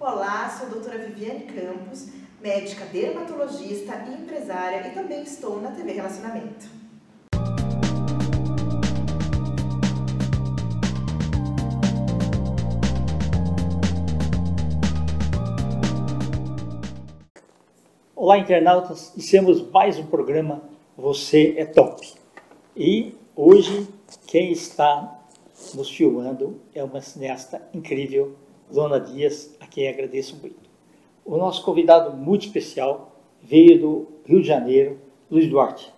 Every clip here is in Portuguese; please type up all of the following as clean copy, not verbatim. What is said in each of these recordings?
Olá, sou a doutora Viviane Campos, médica dermatologista e empresária e também estou na TV Relacionamento. Olá, internautas, iniciamos mais um programa Você é Top. E hoje quem está nos filmando é uma cineasta incrível, Dona Dias, a quem agradeço muito. O nosso convidado muito especial veio do Rio de Janeiro, Luiz Duarte.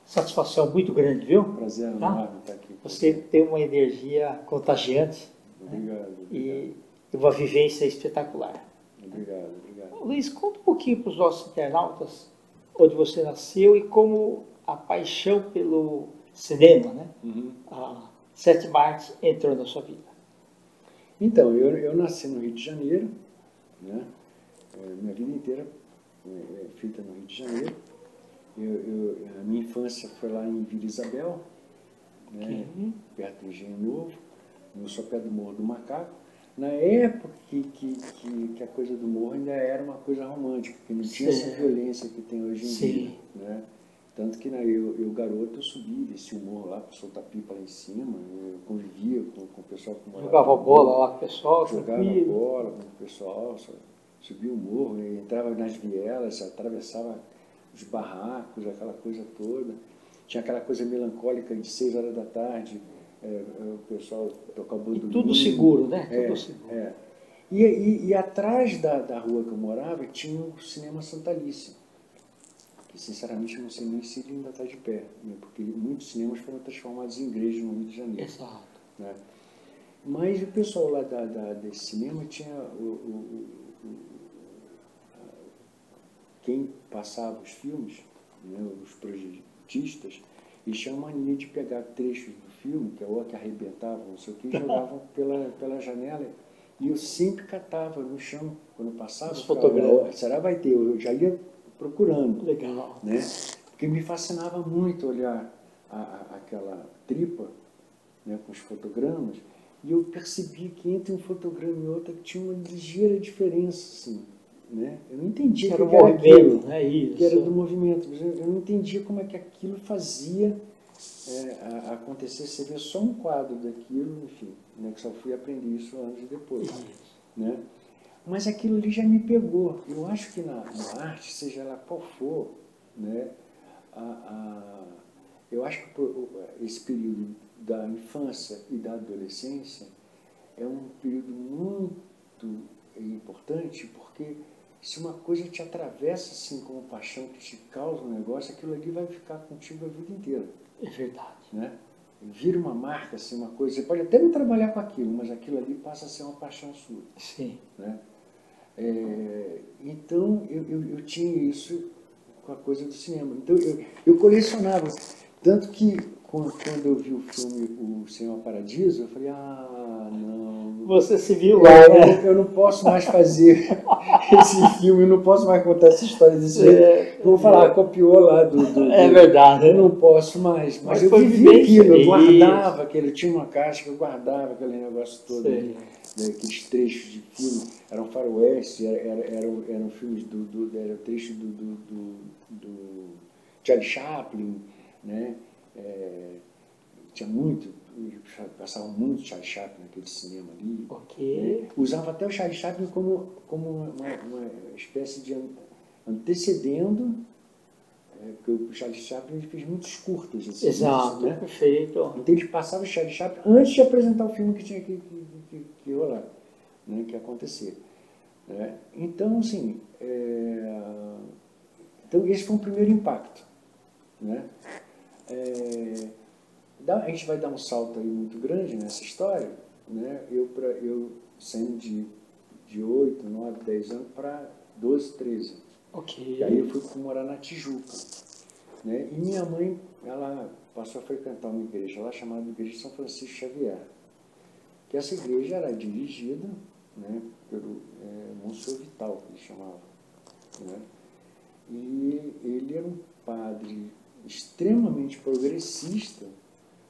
Satisfação muito grande, viu? Prazer enorme estar aqui. Você tem uma energia contagiante. Obrigado. E uma vivência espetacular. Obrigado. Luiz, conta um pouquinho para os nossos internautas onde você nasceu e como a paixão pelo cinema, né? A sétima arte entrou na sua vida. Então, eu nasci no Rio de Janeiro, né? Minha vida inteira é feita no Rio de Janeiro. A minha infância foi lá em Vila Isabel, né? Perto do Engenho Novo, no sopé do Morro do Macaco. Na época que a coisa do morro ainda era uma coisa romântica, que não tinha essa violência que tem hoje em dia, né? Tanto que eu garoto, eu subia, descia o morro lá para soltar pipa lá em cima, eu convivia com o pessoal que morava. Jogava bola lá com o pessoal? Jogava bola com o pessoal, subia o morro, entrava nas vielas, atravessava os barracos, aquela coisa toda. Tinha aquela coisa melancólica de 6 horas da tarde, o pessoal tocava bandolim. Tudo seguro, né? Tudo seguro. E atrás da rua que eu morava tinha o Cinema Santa Alice, que sinceramente eu não sei nem se ele ainda está de pé, né? Porque muitos cinemas foram transformados em igrejas no Rio de Janeiro. Exato. Né? Mas o pessoal lá desse cinema tinha quem passava os filmes, né, os projetistas, eles tinham mania de pegar trechos do filme, que é o que arrebentavam, não sei o que, e jogavam pela janela. E eu sempre catava no chão, quando passava. Os fotogramas. Será vai ter? Eu já ia procurando. Legal. Né? Porque me fascinava muito olhar aquela tripa, né, com os fotogramas, e eu percebi que entre um fotograma e outro tinha uma ligeira diferença, assim. Né? Eu não entendia era o que era aquilo, né? Isso. Que era do movimento, mas eu não entendia como é que aquilo fazia acontecer. Você vê só um quadro daquilo, enfim, né? Que só fui aprender isso anos depois. Né? Mas aquilo ali já me pegou. Eu acho que na arte, seja ela qual for, né? Eu acho que esse período da infância e da adolescência é um período muito importante, porque se uma coisa te atravessa assim como paixão, que te causa um negócio, aquilo ali vai ficar contigo a vida inteira. É verdade. Né? Vira uma marca, assim, uma coisa, você pode até não trabalhar com aquilo, mas aquilo ali passa a ser uma paixão sua. Sim. Né? Então, eu tinha isso com a coisa do cinema. Então, eu colecionava. Tanto que, quando eu vi o filme O Cinema Paradiso, eu falei, não. Você se viu lá, né? Eu não posso mais fazer esse filme, eu não posso mais contar essa história desse jeito. Vou falar, copiou lá É verdade. Eu não posso mais. Mas eu vivi aquilo, eu guardava aquele, tinha uma caixa que eu guardava aquele negócio todo ali, né, aqueles trechos de filme, eram faroeste, eram filmes eram trechos do Charlie Chaplin, né? Tinha muito, passava muito Charlie Chaplin naquele cinema ali. Né? Usava até o Charlie Chaplin como uma espécie de antecedendo, porque o Charlie Chaplin fez muitos curtas. Assim, exato, né? Perfeito. Então ele passava o Charlie Chaplin antes de apresentar o filme que tinha que rolar, né? Que ia acontecer. Né? Então, assim, então esse foi o primeiro impacto. Né? A gente vai dar um salto aí muito grande nessa história, né? Eu saindo de 8, 9, 10 anos para 12, 13. Ok. E aí eu fui morar na Tijuca. Né? E minha mãe, ela passou a frequentar uma igreja lá chamada Igreja de São Francisco Xavier. Que essa igreja era dirigida, né, pelo Monsenhor Vital, que ele chamava. Né? E ele era um padre extremamente progressista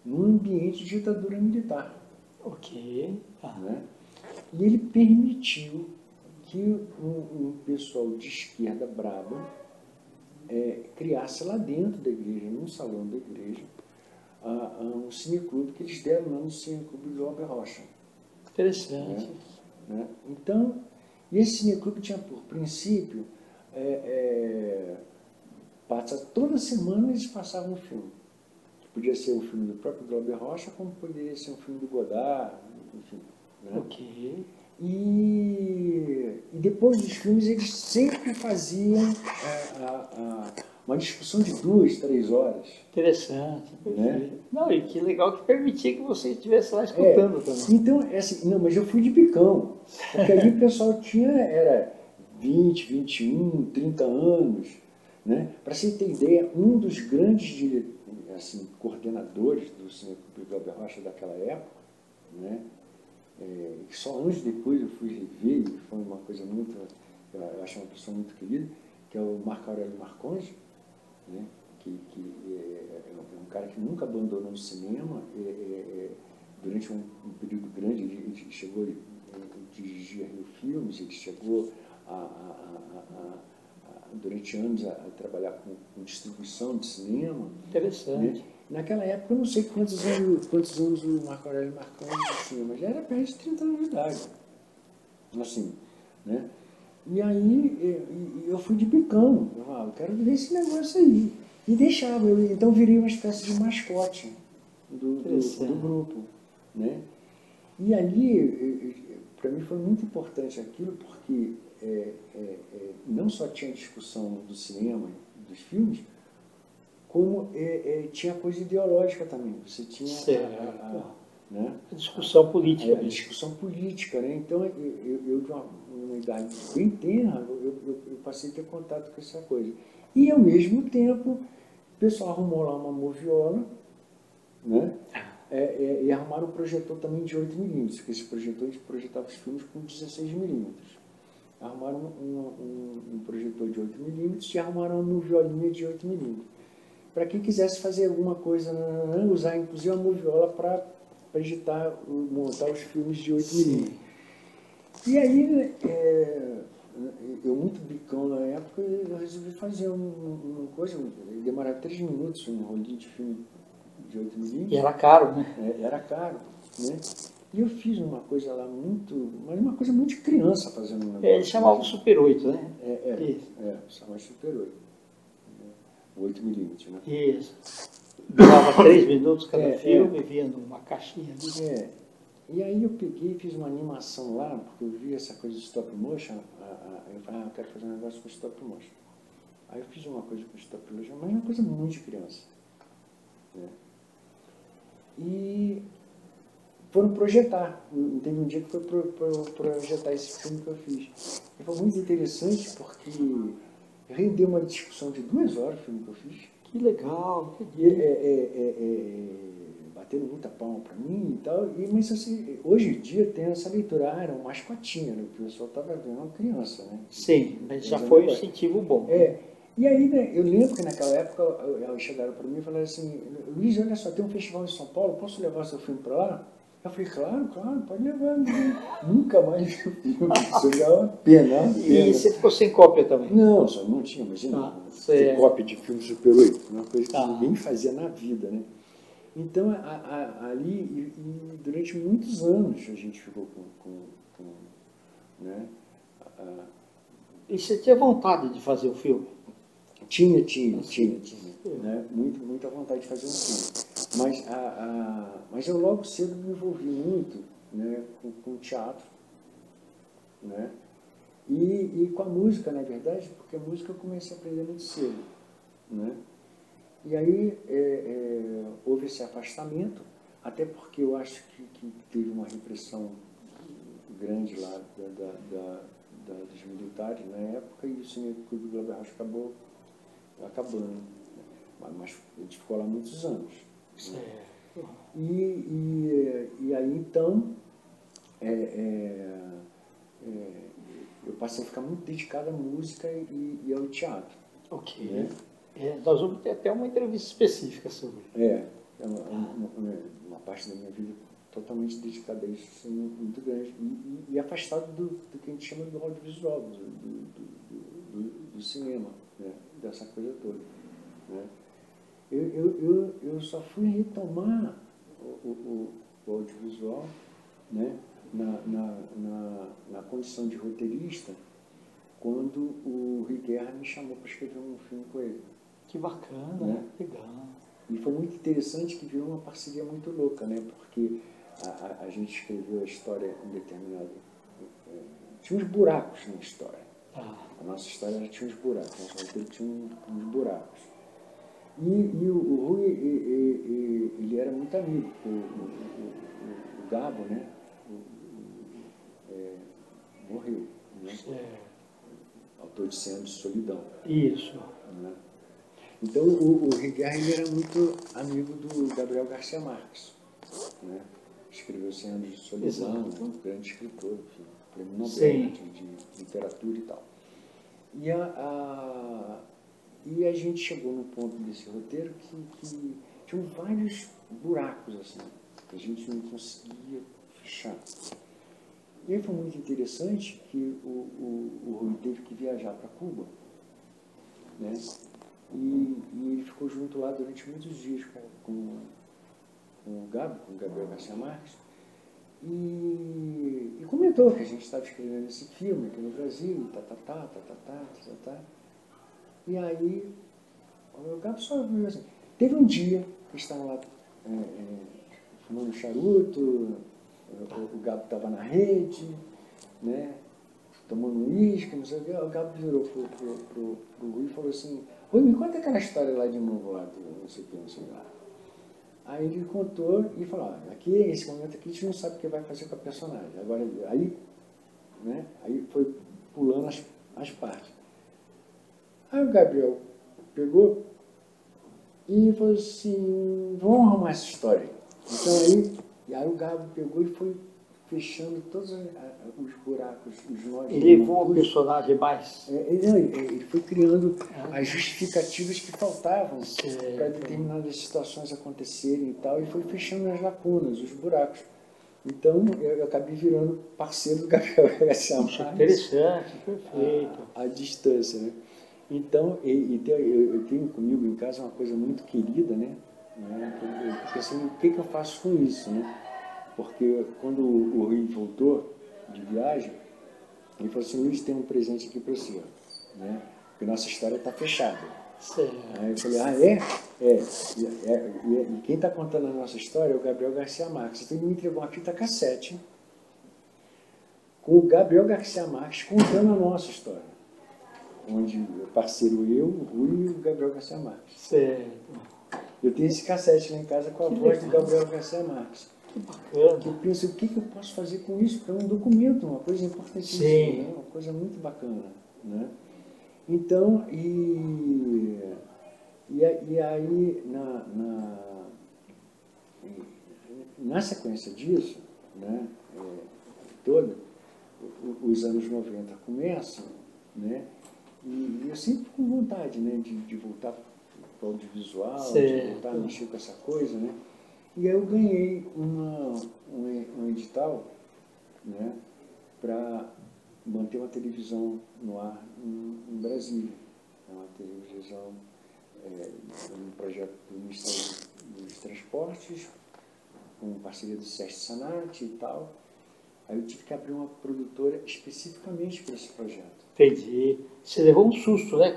num ambiente de ditadura militar. Ok. Né? E ele permitiu que que um pessoal de esquerda braba criasse lá dentro da igreja, num salão da igreja, um cineclube que eles deram lá no Cineclube Glauber Rocha. Interessante. Né? Então, e esse cineclube tinha por princípio, toda semana eles passavam um filme. Podia ser um filme do próprio Glauber Rocha, como poderia ser um filme do Godard, enfim. Né? Ok. E depois dos filmes eles sempre faziam uma discussão de 2, 3 horas. Interessante, perfeito. Né? Não, e que legal que permitia que você estivesse lá escutando também. Então, assim, não, mas eu fui de bicão, porque aí o pessoal era 20, 21, 30 anos. Né? Para você ter ideia, um dos grandes coordenadores do Cineclube Glauber Rocha daquela época, né? Só anos depois eu fui rever, e foi uma coisa muito, eu acho uma pessoa muito querida, que é o Marco Aurélio Marcondes, né? que é um cara que nunca abandonou o cinema, durante um período grande ele chegou a dirigir Rio Filmes, ele chegou durante anos a trabalhar com distribuição de cinema. Interessante. Né? Naquela época, eu não sei quantos anos o Marco Aurélio Marcondes tinha, mas já era perto de 30 anos de idade. Assim, né? E aí eu fui de bicão. Eu quero ver esse negócio aí. E deixava. Então virei uma espécie de mascote do grupo. Né? E ali, para mim, foi muito importante aquilo, porque não só tinha discussão do cinema, dos filmes, como tinha coisa ideológica também. Você tinha a discussão política. A discussão política, né? Então, eu de uma idade bem tenra, eu passei a ter contato com essa coisa. E, ao mesmo tempo, o pessoal arrumou lá uma moviola, né? E arrumaram um projetor também de 8mm, porque esse projetor projetava os filmes com 16mm. Arrumaram um projetor de 8mm e arrumaram uma moviolinha de 8mm. Para quem quisesse fazer alguma coisa, usar inclusive a moviola para montar os filmes de 8mm. E aí, eu muito bicão na época, eu resolvi fazer uma coisa, demorava 3 minutos, um rolinho de filme de 8mm. E era caro, né? Era caro, né? E eu fiz uma coisa lá mas uma coisa muito de criança fazendo um negócio. Eles chamavam Super 8, né? Chamava Super 8. 8mm, né? Isso. Durava 3 minutos cada filme, vinha numa caixinha ali. E aí eu peguei e fiz uma animação lá, porque eu vi essa coisa de stop motion, eu falei, eu quero fazer um negócio com stop motion. Aí eu fiz uma coisa com stop motion, mas uma coisa muito de criança. Né? E foram projetar. Teve um dia que foi projetar esse filme que eu fiz. E foi muito interessante porque rendeu uma discussão de 2 horas o filme que eu fiz. Que legal. Batendo muita palma para mim e tal. Mas assim, hoje em dia tem essa leitura, era uma mascotinha, né? O pessoal estava vendo uma criança, né? Sim, mas já foi um incentivo bom. E aí, né, eu lembro que naquela época elas chegaram para mim e falaram assim, Luiz, olha só, tem um festival em São Paulo, posso levar seu filme para lá? Eu falei, claro, pode levar. Nunca mais vi o filme, isso já é uma pena. E você ficou sem cópia também? Não, só não tinha, imagina, ter cópia de filme Super 8, uma coisa que ninguém fazia na vida, né? Então, ali, e durante muitos anos a gente ficou né? E você tinha vontade de fazer o filme? Tinha, né? Muita vontade de fazer um filme. Mas eu logo cedo me envolvi muito, né, com teatro, né? E com a música, na verdade, porque a música eu comecei a aprender muito cedo, né? E aí houve esse afastamento, até porque eu acho que teve uma repressão grande lá dos militares na época, e o Cineclube Glauber Rocha acabou acabando. Mas a gente ficou lá muitos anos. Né? E aí, então, eu passei a ficar muito dedicado à música e ao teatro. Ok. Né? Nós vamos ter até uma entrevista específica sobre. Uma parte da minha vida totalmente dedicado a isso, assim, muito grande, e afastado do que a gente chama do audiovisual, do cinema, né? Dessa coisa toda. Né? Eu só fui retomar o audiovisual, né? na condição de roteirista, quando o Rui Guerra me chamou para escrever um filme com ele. Que bacana, né? Legal. E foi muito interessante que virou uma parceria muito louca, né? Porque a gente escreveu a história em determinado... tinha uns buracos na história. A nossa história já tinha uns buracos, nosso roteiro tinha uns buracos. E o Rui, ele era muito amigo, o Gabo, né? Morreu, né? Autor de 100 anos de solidão. Isso. Né? Então, o Rigueira, ele era muito amigo do Gabriel Garcia Marques, né? Escreveu 100 anos de solidão, um grande escritor, enfim, prêmio Nobel de literatura e tal. E a gente chegou num ponto desse roteiro que tinha vários buracos, assim, que a gente não conseguia fechar. E aí foi muito interessante que o Rui teve que viajar para Cuba, né? E ele ficou junto lá durante muitos dias com o Gabriel Garcia Marques, e comentou que a gente estava escrevendo esse filme aqui no Brasil, tá. E aí, o Gabriel só viu assim. Teve um dia que estavam lá fumando charuto, o Gabo estava na rede, né, tomando uísque, não sei o que. O Gabo virou pro Rui e falou assim: Rui, me conta aquela história lá de novo, lá do não sei o que, não sei lá. Aí ele contou e falou: aqui, nesse momento aqui, a gente não sabe o que vai fazer com a personagem. Agora, aí foi pulando as partes. Aí o Gabriel pegou e falou assim: vamos arrumar essa história aí. Então aí o Gabo pegou e foi fechando todos os buracos, os nós. Ele levou o personagem mais. Ele foi criando as justificativas que faltavam para determinadas situações acontecerem e tal, e foi fechando as lacunas, os buracos. Então eu acabei virando parceiro do Gabriel Garcia Marques. Interessante, perfeito. A distância, né? Então, eu tenho comigo em casa uma coisa muito querida, né? Porque assim, o que eu faço com isso, né? Porque quando o Rui voltou de viagem, ele falou assim: Luiz, tem um presente aqui para você, né? Porque nossa história está fechada. Aí eu falei: E quem está contando a nossa história é o Gabriel Garcia Marques. Então ele me entregou uma fita cassete com o Gabriel Garcia Marques contando a nossa história, onde o parceiro eu, o Rui e o Gabriel Garcia Marques. Certo. Eu tenho esse cassete lá em casa com a voz do Gabriel Garcia Marques. Que bacana. Eu penso, o que eu posso fazer com isso? Porque é um documento, uma coisa importantíssima, né? Uma coisa muito bacana, né? Então, e aí, na sequência disso, né, toda, os anos 90 começam, né? E eu sempre com vontade, né, de voltar para o audiovisual, de voltar a mexer com essa coisa, né? E aí eu ganhei um edital, né, para manter uma televisão no ar em Brasília. É uma televisão, um projeto do Ministério dos Transportes, com parceria do Sesc Sanat e tal. Aí eu tive que abrir uma produtora especificamente para esse projeto. Entendi. Você levou um susto, né?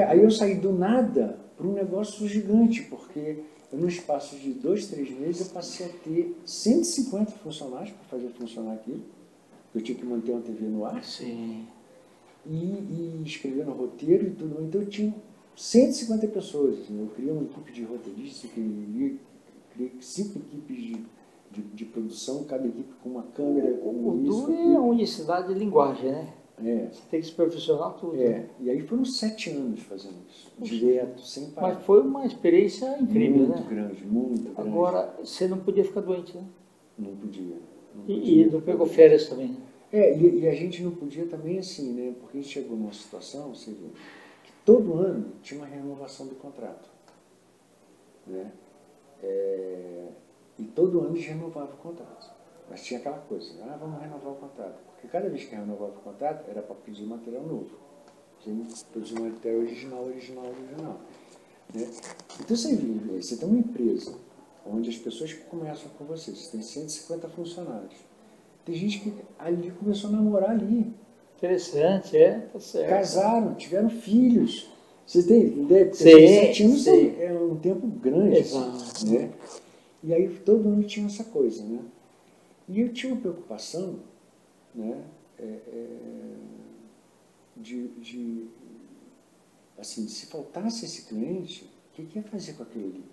Aí eu saí do nada para um negócio gigante, porque no espaço de 2, 3 meses eu passei a ter 150 funcionários para fazer funcionar aquilo. Eu tinha que manter uma TV no ar. Sim. E escrevendo roteiro e tudo. Então eu tinha 150 pessoas. Assim, eu criei uma equipe de roteiristas, criei 5 equipes de produção, cada equipe com uma câmera. O duro é a unicidade de linguagem, né? Você tem que se profissionar tudo. Né? E aí foram 7 anos fazendo isso, direto, sem parar. Mas foi uma experiência incrível, muito grande, muito grande. Agora, você não podia ficar doente, né? Não podia. E não pegou férias também, né? E a gente não podia também assim, né? Porque a gente chegou numa situação, você viu, que todo ano tinha uma renovação do contrato, né? E todo ano eles renovavam o contrato. Mas tinha aquela coisa, vamos renovar o contrato. Porque cada vez que renovava o contrato, era para pedir material novo. Produzir material original. Né? Então você tem uma empresa onde as pessoas que começam com você tem 150 funcionários. Tem gente que ali começou a namorar ali. Interessante, tá certo. Casaram, tiveram filhos. Você tem ideia? Sim, 7 anos sim. é um tempo grande. Exato. Né? E aí todo mundo tinha essa coisa. Né? E eu tinha uma preocupação, né? Assim, se faltasse esse cliente, o que ia fazer com aquilo ali?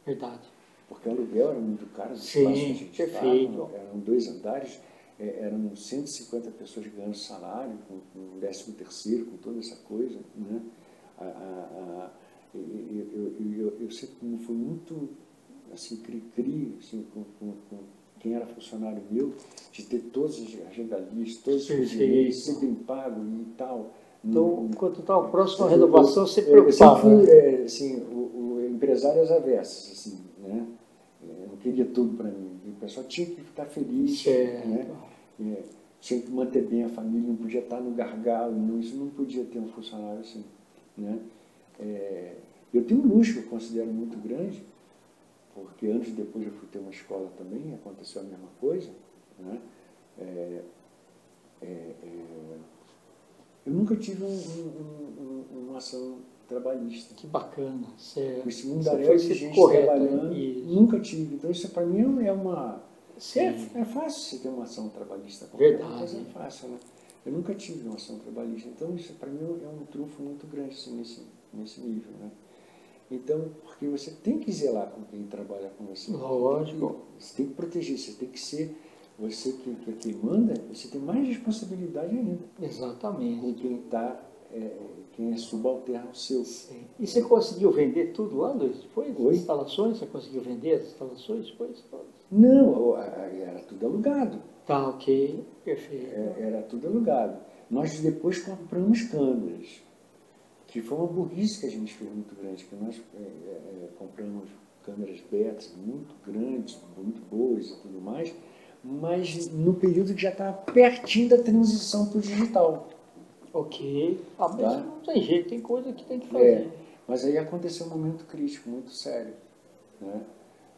Verdade. Porque o aluguel era muito caro, os Sim, espaços que a gente perfeito. estava, eram 2 andares, eram 150 pessoas ganhando salário, com 13º, com toda essa coisa. Né? Eu sempre fui muito assim, cri-cri, assim, com quem era funcionário meu, de ter todos os agendalistas, todos os direitos, ser bem pago e tal. Então, quando estava próximo à renovação, você preocupava. Eu sempre fui, assim, o empresário às avessas, assim, né? Eu não queria tudo para mim. O pessoal tinha que estar feliz, né? Tinha que manter bem a família, não podia estar no gargalo, isso não podia ter um funcionário assim, né? Eu tenho um luxo que eu considero muito grande, porque anos depois eu fui ter uma escola também, aconteceu a mesma coisa, né? Eu nunca tive uma ação trabalhista. Que bacana. Com esse mundaréu de gente trabalhando, nunca tive. Então isso para mim é uma... É fácil você ter uma ação trabalhista. Verdade. Mas é fácil, né? Eu nunca tive uma ação trabalhista. Então isso para mim é um trunfo muito grande assim, nesse nível, né? Então, porque você tem que zelar com quem trabalha com você. Lógico. Você tem que proteger, você tem que ser... Você que manda, você tem mais responsabilidade ainda. Exatamente. Com quem é subalterno ao seu. Sim. E você conseguiu vender tudo lá, Luiz? Depois? Oi? Instalações? Você conseguiu vender as instalações depois? Não, era tudo alugado. Tá, ok. Perfeito. Era tudo alugado. Nós depois compramos câmeras, que foi uma burrice que a gente fez muito grande, que nós compramos câmeras betas muito grandes, muito boas e tudo mais, mas no período que já estava pertinho da transição para o digital. Ok. Mas não tem jeito, tem coisa que tem que fazer. Mas aí aconteceu um momento crítico, muito sério. Né?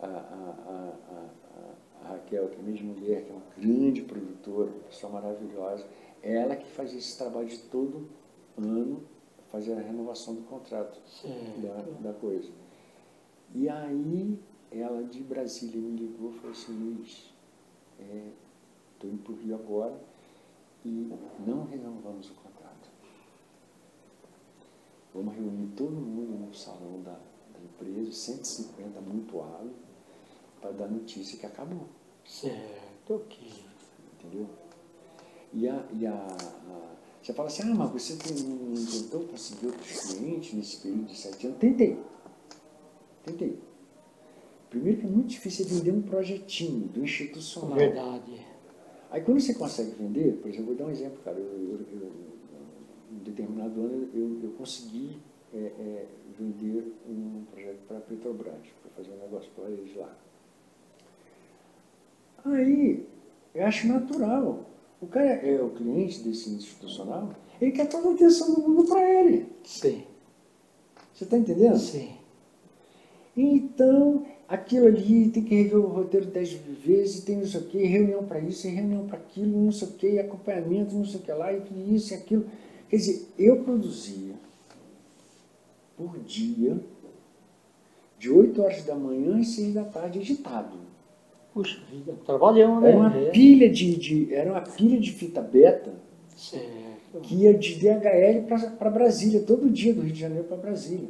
A Raquel, que é minha mulher, que é uma grande produtora, uma pessoa maravilhosa, ela que fazia esse trabalho de todo ano, fazer a renovação do contrato da coisa. E aí, ela de Brasília me ligou e falou assim, Luiz, estou indo para o Rio agora e não renovamos o contrato. Vamos reunir todo mundo no salão da empresa, 150 amontoados, para dar notícia que acabou. Certo, ok. Entendeu? Você fala assim, mas você não tentou conseguir outros clientes nesse período de 7 anos? Tentei. Primeiro que é muito difícil vender um projetinho do institucional. Verdade. Aí quando você consegue vender, por exemplo, vou dar um exemplo, cara, em determinado ano eu consegui vender um projeto para a Petrobras, para fazer um negócio para eles lá. Aí, eu acho natural. O cara é o cliente desse institucional, ele quer toda a atenção do mundo para ele. Sim. Você está entendendo? Sim. Então, aquilo ali tem que rever o roteiro 10 vezes, tem não sei o quê, reunião para isso, reunião para aquilo, não sei o quê, acompanhamento, não sei o que lá, e isso e aquilo. Quer dizer, eu produzia por dia, de 8 horas da manhã às 6 da tarde, editado. Puxa vida, trabalhão, né? Era uma pilha de fita beta, certo, que ia de DHL para Brasília, todo dia do Rio de Janeiro para Brasília.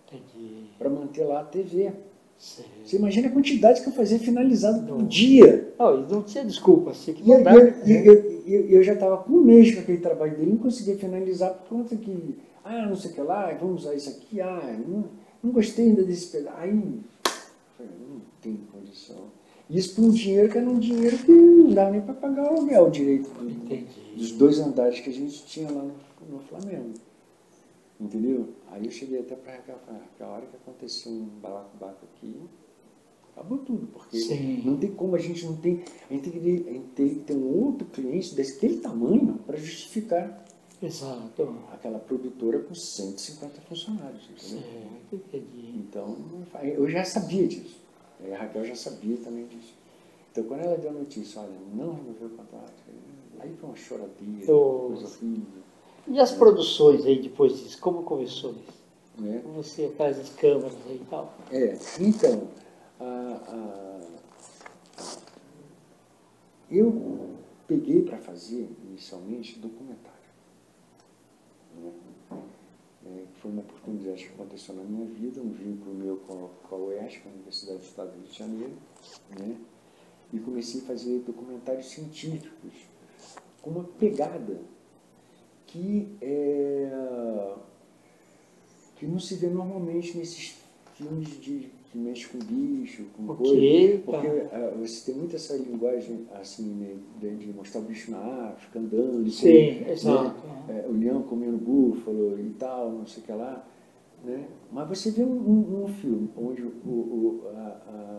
Entendi. Para manter lá a TV. Certo. Você imagina a quantidade que eu fazia finalizado por dia. Não tinha desculpa, você que mandar. Eu já estava com um mês com aquele trabalho dele, não conseguia finalizar por conta que, não sei o que lá, vamos usar isso aqui, não gostei ainda desse pedaço. Aí, não tem condição. Isso por um dinheiro que era um dinheiro que não dava nem para pagar o aluguel direito dos 2 andares que a gente tinha lá no Flamengo. Entendeu? Aí eu cheguei até para a hora que aconteceu um balacobaco aqui, Acabou tudo, porque Sim. não tem como, a gente tem que ter um outro cliente daquele tamanho para justificar Exato. aquela produtora com 150 funcionários, entendeu? Certo, entendi. Então, eu já sabia disso. A Raquel já sabia também disso. Então, quando ela deu a notícia, olha, não renoveu o contrato, aí foi uma choradeira, coisa horrível. E as produções aí depois disso, como começou isso? Né? Você atrás das câmeras aí e tal. Então, eu peguei para fazer, inicialmente, documentário. Né? Foi uma oportunidade que aconteceu na minha vida, um vínculo meu com a UESC, a Universidade do Estado do Rio de Janeiro, né? E comecei a fazer documentários científicos com uma pegada que não se vê normalmente nesses filmes que mexem com bicho, com coisa. Porque você tem muito essa linguagem assim, né, de mostrar o bicho na África, andando. Sim, né, exato. o leão comendo búfalo e tal, não sei o que lá. Né? Mas você vê um filme onde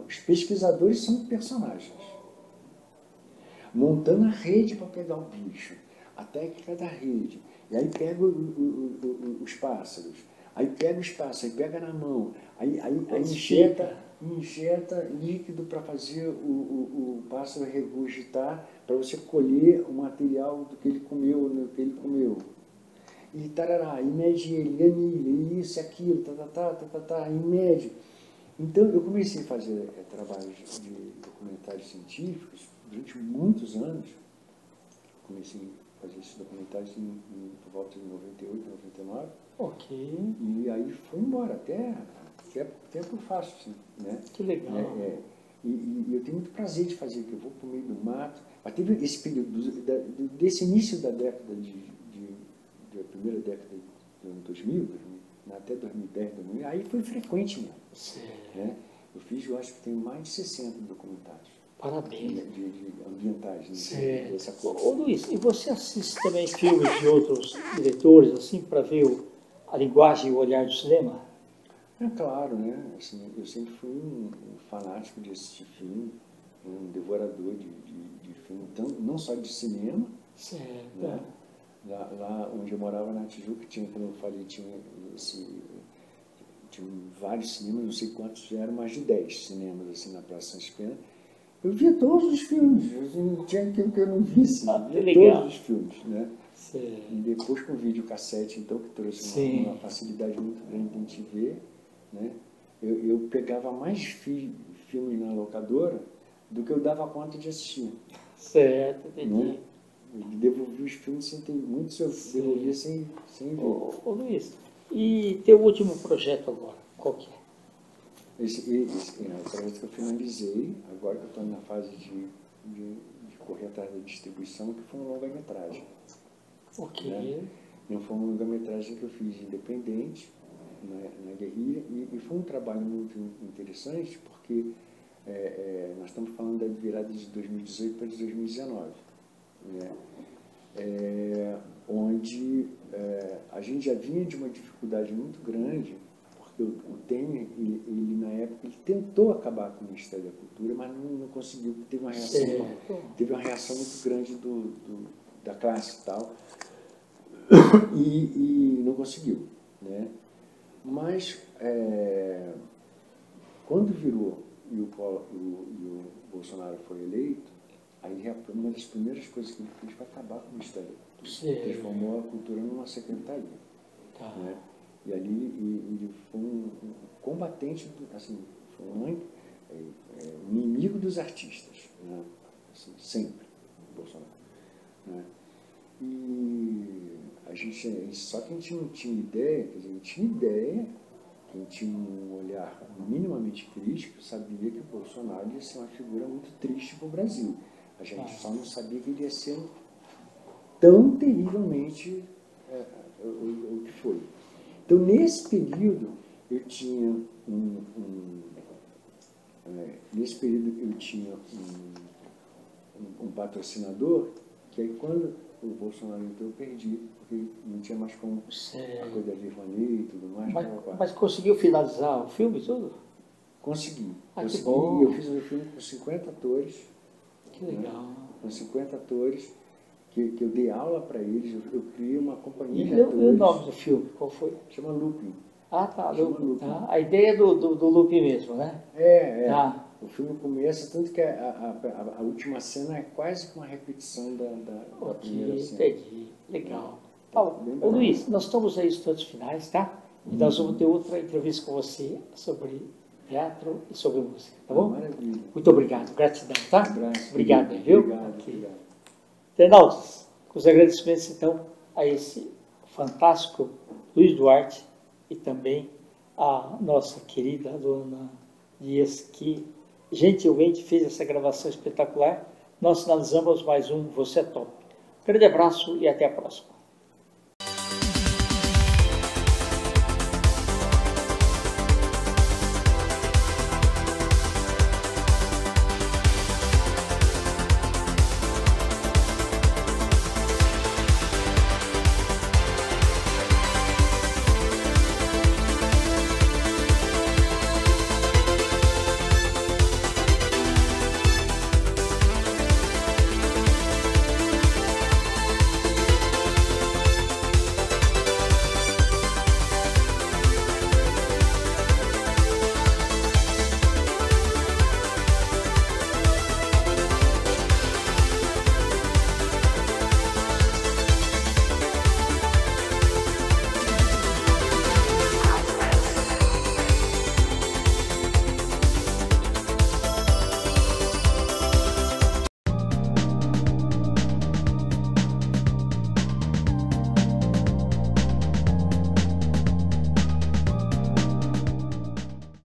os pesquisadores são personagens, montando a rede para pegar o bicho, a técnica da rede, e aí pega os pássaros, aí pega os pássaros, aí pega na mão, aí injeta líquido para fazer o pássaro regurgitar, para você colher o material do que ele comeu, do que ele comeu. E tarará, e mede ele, e anilha, isso, aquilo, e mede. Então, eu comecei a fazer trabalhos de documentários científicos durante muitos anos. Comecei a fazer esses documentários por volta de 98, 99. Ok. E aí foi embora, até pouco tempo eu faço, assim, né? Que legal. E eu tenho muito prazer de fazer, porque eu vou para o meio do mato. Mas teve esse período, desse início da década da primeira década do ano 2000, até 2010, 2000, aí foi frequente mesmo. Né? Eu fiz, eu acho que tem mais de 60 documentários. Parabéns. De ambientais. Certo. Ô Luiz, e você assiste também filmes de outros diretores, assim, para ver a linguagem e o olhar do cinema? É claro, né? Assim, eu sempre fui um fanático de assistir filme, um devorador de filme, não só de cinema. Certo. Né? Lá onde eu morava na Tijuca, como eu falei, tinha vários cinemas, não sei quantos eram, mais de 10 cinemas assim, na Praça São Pena. Eu via todos os filmes, não tinha aquilo que eu não visse, via todos os filmes. Né? E depois com o videocassete, então, que trouxe uma facilidade muito grande de a gente ver, né? Eu pegava mais filmes na locadora do que eu dava conta de assistir. Certo, entendi. Né? Eu devolvi os filmes sem ter muitos, eu devolvia sem ver. Ô Luiz, e teu último projeto agora, qual que é? Esse é o projeto que eu finalizei, agora que eu estou na fase de correr atrás da distribuição, que foi um longa-metragem. Ok. Né? Não foi uma longa-metragem que eu fiz independente, na guerrilha, e foi um trabalho muito interessante, porque nós estamos falando da virada de 2018 para 2019, né? Onde a gente já vinha de uma dificuldade muito grande, porque o Temer, ele na época, ele tentou acabar com o Ministério da Cultura, mas não conseguiu, porque teve uma reação muito grande da classe e tal, e não conseguiu, né? Mas, quando virou e o Bolsonaro foi eleito, aí uma das primeiras coisas que ele fez foi acabar com o Ministério da Cultura. Transformou a cultura numa secretaria. Né? E ali ele foi um combatente, assim, foi um inimigo dos artistas, né? Assim, sempre, Bolsonaro. Né? E só que a gente não tinha ideia, quer dizer, a gente tinha ideia, quem tinha um olhar minimamente crítico sabia que o Bolsonaro ia ser uma figura muito triste para o Brasil. A gente só não sabia que ele ia ser tão terrivelmente o que foi. Então, nesse período, eu tinha um patrocinador, que aí quando o Bolsonaro entrou, eu perdi, porque não tinha mais como a coisa da Lei Rouanet e tudo mais. Mas conseguiu finalizar o filme todo? Consegui. Ah, Consegui. que bom. E eu fiz um filme com 50 atores. Que legal. Né? Com 50 atores, que eu dei aula para eles, eu criei uma companhia E de atores. o nome do filme, qual foi? Chama Looping. Ah, tá, Chama Looping. Looping. Tá. A ideia do looping mesmo, né? Tá. O filme começa, tanto que a última cena é quase que uma repetição da primeira cena. Entendi. Legal. Ô Luiz, nós estamos aí nos instantes finais, tá? E nós vamos ter outra entrevista com você sobre teatro e sobre música, tá bom? Maravilha. Muito obrigado, gratidão, tá? Abraço. Obrigado, viu? Obrigado. Internautas, com os agradecimentos então a esse fantástico Luiz Duarte e também a nossa querida Luana Dias, que gentilmente fez essa gravação espetacular. Nós finalizamos mais um Você é Top. Grande abraço e até a próxima.